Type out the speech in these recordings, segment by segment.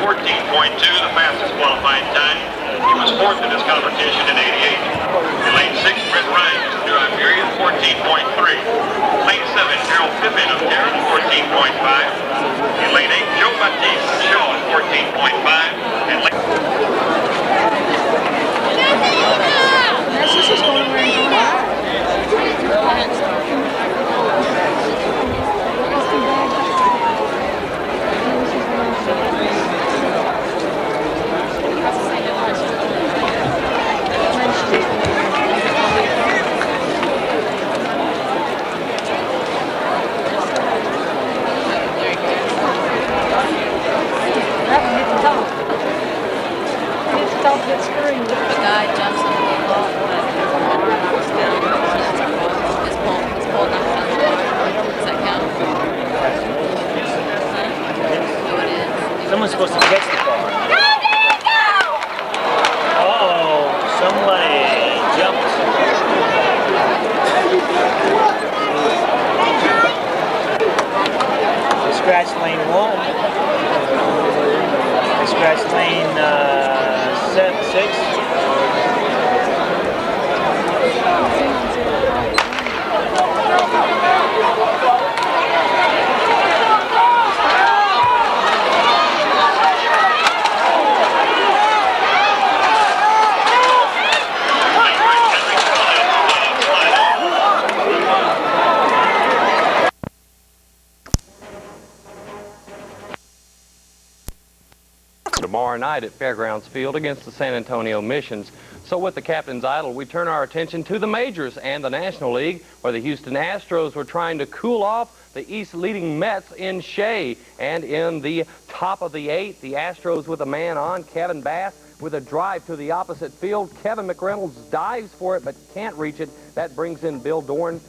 14.2, the fastest qualifying time. He was fourth in this competition in '88. In lane 6, Britt Ryan of New Iberia, 14.3. Lane 7, Harold Pippin of Tarrant, 14.5. In lane 8, Joe Baptiste of Shaw, 14.5. And lane... Someone's supposed to catch the ball. Oh, somebody jumped. They scratched lane 1. They scratched lane 6. Tomorrow night at Fairgrounds Field against the San Antonio Missions. So with the captain's idol, we turn our attention to the majors and the National League, where the Houston Astros were trying to cool off the East leading Mets in Shea. And in the top of the 8th, the Astros with a man on, Kevin Bass, with a drive to the opposite field. Kevin McReynolds dives for it but can't reach it. That brings in Bill Dorn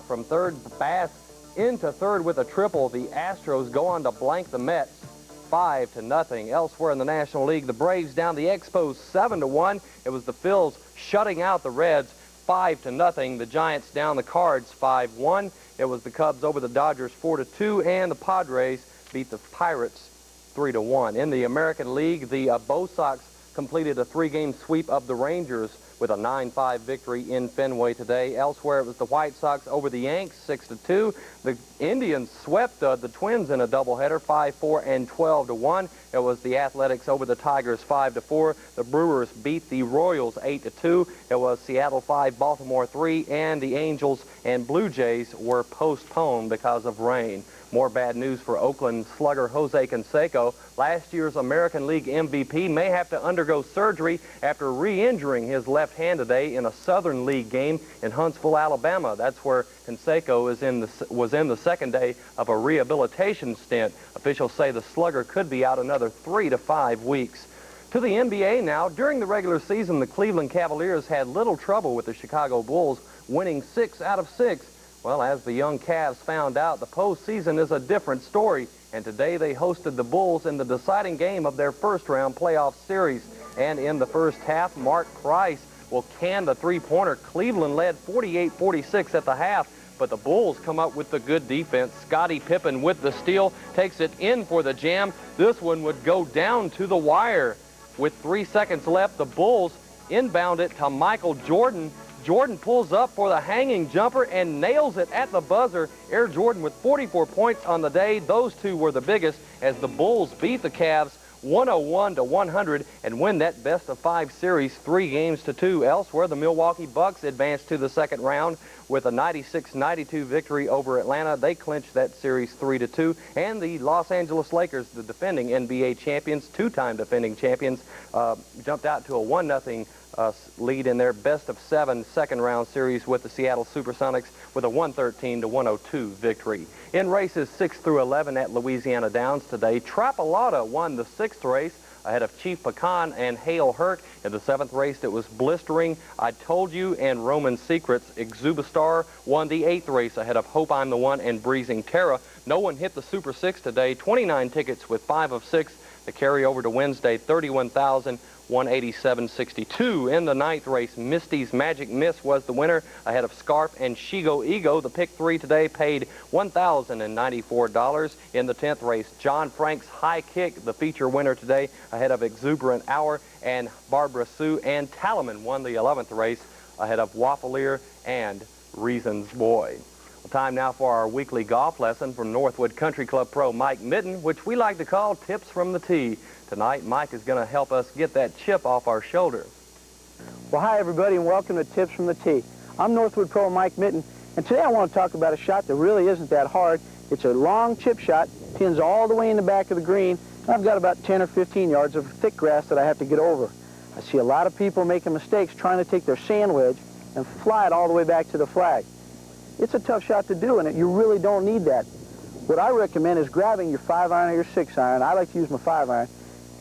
from third. Bass into third with a triple. The Astros go on to blank the Mets 5-0. Elsewhere in the National League, the Braves down the Expos 7-1. It was the Phils shutting out the Reds 5-0. The Giants down the Cards 5-1. It was the Cubs over the Dodgers 4-2, and the Padres beat the Pirates 3-1. In the American League, the Bo Sox completed a 3-game sweep of the Rangers with a 9-5 victory in Fenway today. Elsewhere, it was the White Sox over the Yanks 6-2. The Indians swept the Twins in a doubleheader 5-4 and 12-1. It was the Athletics over the Tigers 5-4. The Brewers beat the Royals 8-2. It was Seattle 5, Baltimore 3, and the Angels and Blue Jays were postponed because of rain. More bad news for Oakland slugger Jose Canseco. Last year's American League MVP may have to undergo surgery after re-injuring his left hand today in a Southern League game in Huntsville, Alabama. That's where Canseco was in the second day of a rehabilitation stint. Officials say the slugger could be out another 3 to 5 weeks. To the NBA now. During the regular season, the Cleveland Cavaliers had little trouble with the Chicago Bulls, winning 6 out of 6. Well, as the young Cavs found out, the postseason is a different story, and today they hosted the Bulls in the deciding game of their first-round playoff series. And in the first half, Mark Price will can the three-pointer. Cleveland led 48-46 at the half, but the Bulls come up with the good defense. Scottie Pippen with the steal takes it in for the jam. This one would go down to the wire. With 3 seconds left, the Bulls inbound it to Michael Jordan. Jordan pulls up for the hanging jumper and nails it at the buzzer. Air Jordan with 44 points on the day. Those two were the biggest as the Bulls beat the Cavs 101-100 and win that best-of-5 series 3-2. Elsewhere, the Milwaukee Bucks advanced to the second round with a 96-92 victory over Atlanta. They clinched that series 3-2. And the Los Angeles Lakers, the defending NBA champions, two-time defending champions, jumped out to a 1-0 lead in their best-of-7 second-round series with the Seattle Supersonics with a 113-102 victory. In races 6 through 11 at Louisiana Downs today, Trapalata won the 6th race ahead of Chief Pecan and Hale Hurt. In the 7th race, it was Blistering, I Told You, and Roman Secrets. Exubistar won the 8th race ahead of Hope I'm the One and Breezing Terra. No one hit the Super 6 today. 29 tickets with 5 of 6. The carry over to Wednesday, 31,187.62. In the 9th race, Misty's Magic Miss was the winner ahead of Scarf and Shigo Ego. The pick 3 today paid $1,000. $1,094. In the 10th race, John Frank's High Kick, the feature winner today, ahead of Exuberant Hour, and Barbara Sue and Talaman won the 11th race ahead of Waffleier and Reason's Boy. Well, time now for our weekly golf lesson from Northwood Country Club pro Mike Mitten, which we like to call Tips from the Tee. Tonight, Mike is going to help us get that chip off our shoulder. Well, hi everybody, and welcome to Tips from the Tee. I'm Northwood pro Mike Mitten, and today I want to talk about a shot that really isn't that hard. It's a long chip shot, pins all the way in the back of the green, and I've got about 10 or 15 yards of thick grass that I have to get over. I see a lot of people making mistakes trying to take their sand wedge and fly it all the way back to the flag. It's a tough shot to do, and you really don't need that. What I recommend is grabbing your 5-iron or your 6-iron. I like to use my 5-iron,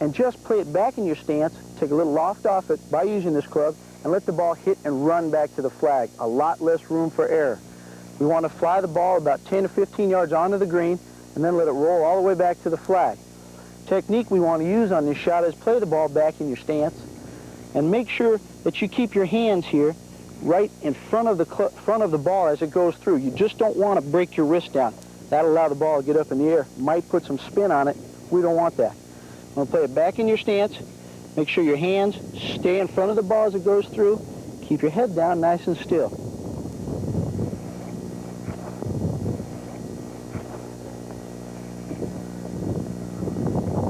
and just play it back in your stance, take a little loft off it by using this club, and let the ball hit and run back to the flag. A lot less room for error. We want to fly the ball about 10 to 15 yards onto the green, and then let it roll all the way back to the flag. Technique we want to use on this shot is play the ball back in your stance, and make sure that you keep your hands here right in front of the ball as it goes through. You just don't want to break your wrist down. That'll allow the ball to get up in the air. Might put some spin on it. We don't want that. I'm going to play it back in your stance. Make sure your hands stay in front of the ball as it goes through. Keep your head down nice and still.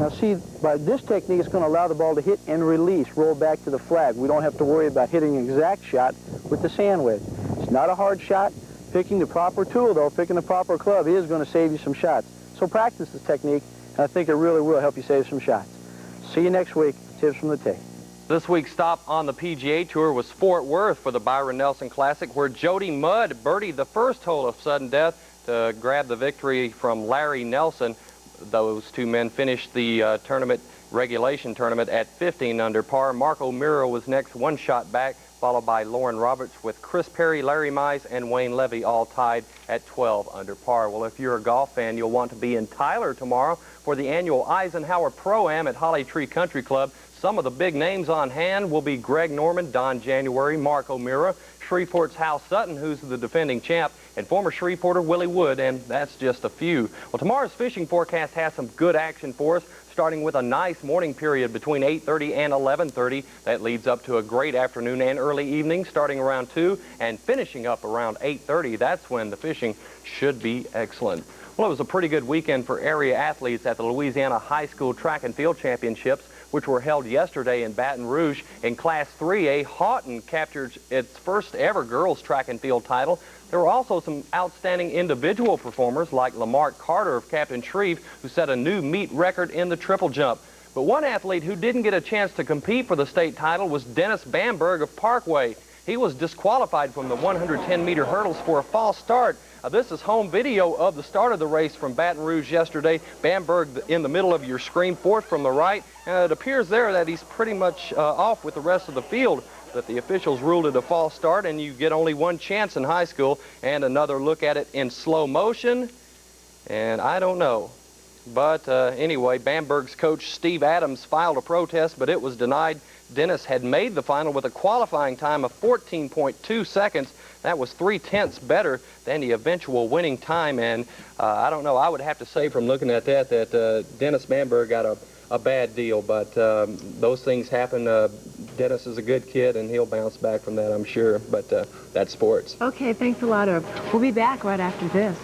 Now see, by this technique, it's going to allow the ball to hit and release, roll back to the flag. We don't have to worry about hitting an exact shot with the sand wedge. It's not a hard shot. Picking the proper tool, though, picking the proper club is going to save you some shots. So practice this technique, and I think it really will help you save some shots. See you next week. Tips from the Tee. This week's stop on the PGA Tour was Fort Worth for the Byron Nelson Classic, where Jody Mudd birdied the first hole of sudden death to grab the victory from Larry Nelson. Those two men finished the regulation tournament at 15 under par. Marco Miro was next, one shot back, followed by Lauren Roberts, with Chris Perry, Larry Mize, and Wayne Levy all tied at 12 under par. Well, if you're a golf fan, you'll want to be in Tyler tomorrow for the annual Eisenhower Pro-Am at Holly Tree Country Club. Some of the big names on hand will be Greg Norman, Don January, Mark O'Meara, Shreveport's Hal Sutton, who's the defending champ, and former Shreveporter Willie Wood, and that's just a few. Well, tomorrow's fishing forecast has some good action for us, starting with a nice morning period between 8:30 and 11:30. That leads up to a great afternoon and early evening starting around 2 and finishing up around 8:30. That's when the fishing should be excellent. Well, it was a pretty good weekend for area athletes at the Louisiana High School Track and Field Championships, which were held yesterday in Baton Rouge. In Class 3A, Houghton captured its first ever girls track and field title. There were also some outstanding individual performers like Lamarck Carter of Captain Shreve, who set a new meet record in the triple jump. But one athlete who didn't get a chance to compete for the state title was Dennis Bamburg of Parkway. He was disqualified from the 110-meter hurdles for a false start. This is home video of the start of the race from Baton Rouge yesterday. Bamburg in the middle of your screen, fourth from the right. It appears there that he's pretty much off with the rest of the field, but the officials ruled it a false start, and you get only one chance in high school. And another look at it in slow motion, and I don't know. But anyway, Bamburg's coach Steve Adams filed a protest, but it was denied. Dennis had made the final with a qualifying time of 14.2 seconds. That was 3/10 better than the eventual winning time, and I don't know, I would have to say from looking at that Dennis Bamburg got a bad deal, but those things happen. Dennis is a good kid, and he'll bounce back from that, I'm sure, but that's sports. Okay, thanks a lot, Herb. We'll be back right after this.